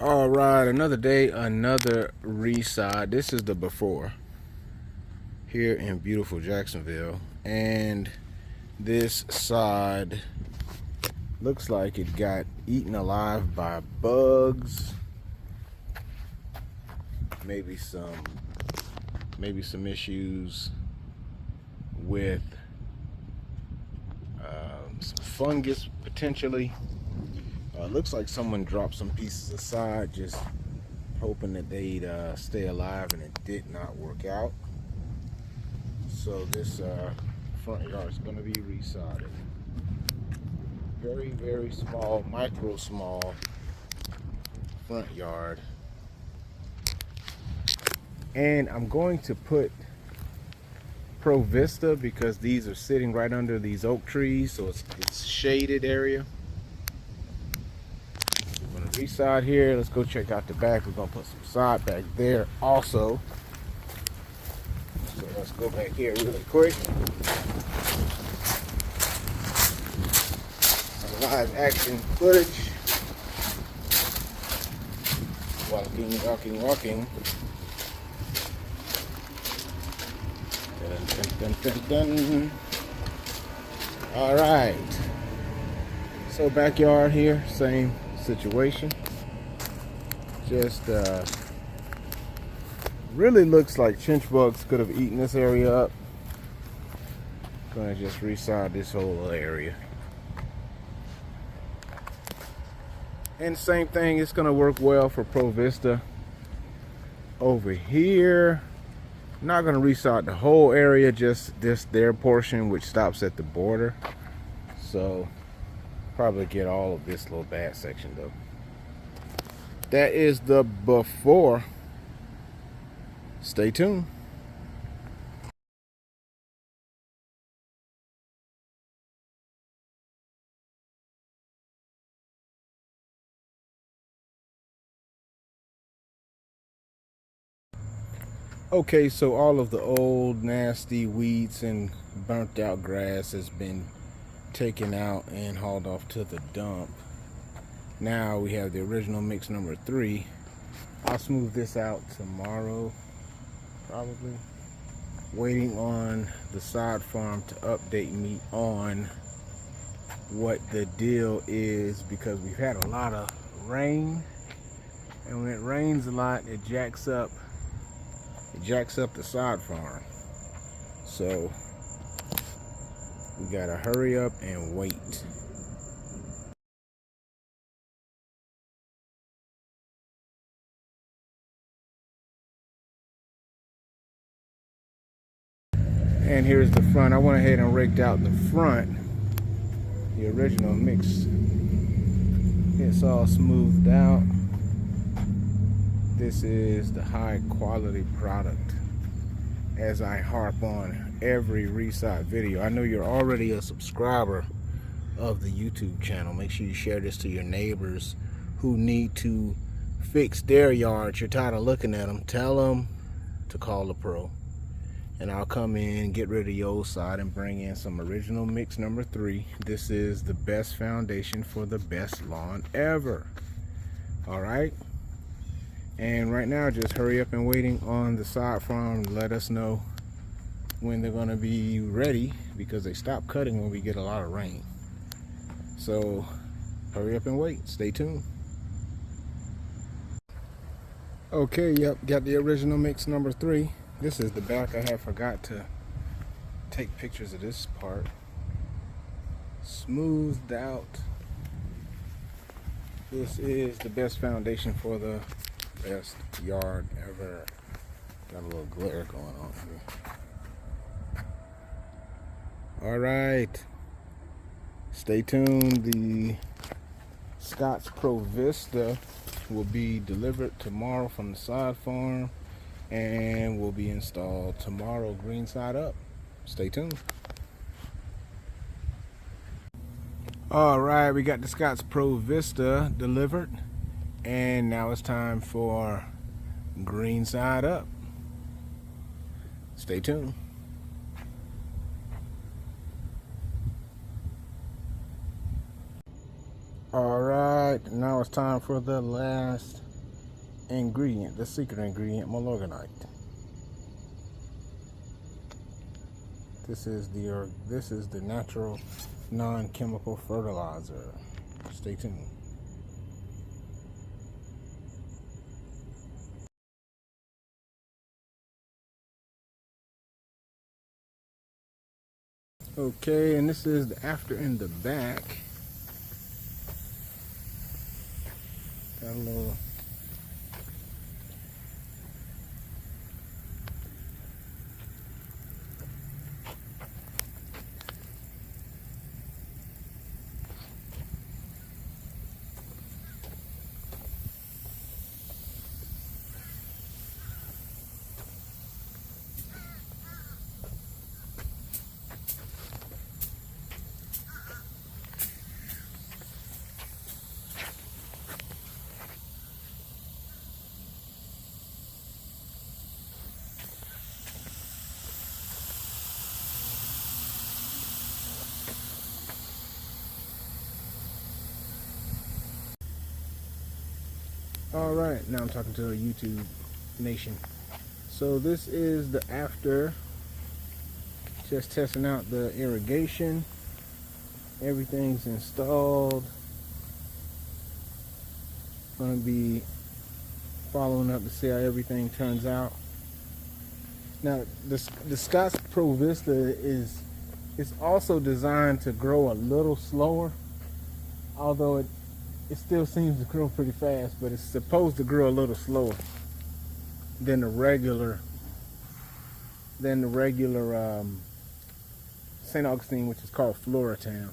All right, another day, another resod. This is the before here in beautiful Jacksonville, and this sod looks like it got eaten alive by bugs. Maybe some issues with some fungus potentially. Looks like someone dropped some pieces aside, just hoping that they'd stay alive, and it did not work out. So this front yard is going to be resodded. Very, very small, micro small front yard. And I'm going to put ProVista because these are sitting right under these oak trees, so it's shaded area. I'm going to resod here. Let's go check out the back. We're going to put some sod back there also. So let's go back here really quick. Live action footage. Walking. Dun. All right. So backyard here, same situation. Just really looks like chinch bugs could have eaten this area up. Gonna just resod this whole area. And same thing, it's gonna work well for ProVista. Over here, not gonna resod the whole area, just this their portion, which stops at the border. So probably get all of this little bad section though. That is the before. Stay tuned. Okay, so all of the old nasty weeds and burnt out grass has been taken out and hauled off to the dump. Now we have the original mix number 3. I'll smooth this out tomorrow, probably. Waiting on the sod farm to update me on what the deal is, because we've had a lot of rain, and when it rains a lot, it jacks up the sod farm. So we gotta hurry up and wait. And here's the front. I went ahead and raked out the front, the original mix. It's all smoothed out. This is the high quality product, as I harp on every resod video. I know you're already a subscriber of the YouTube channel. Make sure you share this to your neighbors who need to fix their yards. You're tired of looking at them. Tell them to call a pro, and I'll come in, get rid of the old side, and bring in some original mix number 3. This is the best foundation for the best lawn ever. All right. And right now, just hurry up and waiting on the sod farm to let us know when they're gonna be ready, because they stop cutting when we get a lot of rain. So hurry up and wait. Stay tuned. Okay, yep, got the original mix number 3. This is the back. I had forgot to take pictures of this part. Smoothed out. This is the best foundation for the best yard ever. Got a little glare going on here. All right, stay tuned. The Scotts ProVista will be delivered tomorrow from the sod farm and will be installed tomorrow, green side up. Stay tuned. All right, we got the Scotts ProVista delivered, and now it's time for green side up. Stay tuned. All right, now it's time for the last ingredient, the secret ingredient, malorganite. This is the natural non-chemical fertilizer. Stay tuned. Okay, and this is the after in the back. Got a little all right, now I'm talking to a YouTube nation. So this is the after, just testing out the irrigation. Everything's installed. Gonna be following up to see how everything turns out. Now the Scotts ProVista is also designed to grow a little slower, although it still seems to grow pretty fast, but it's supposed to grow a little slower than the regular St. Augustine, which is called Floratown.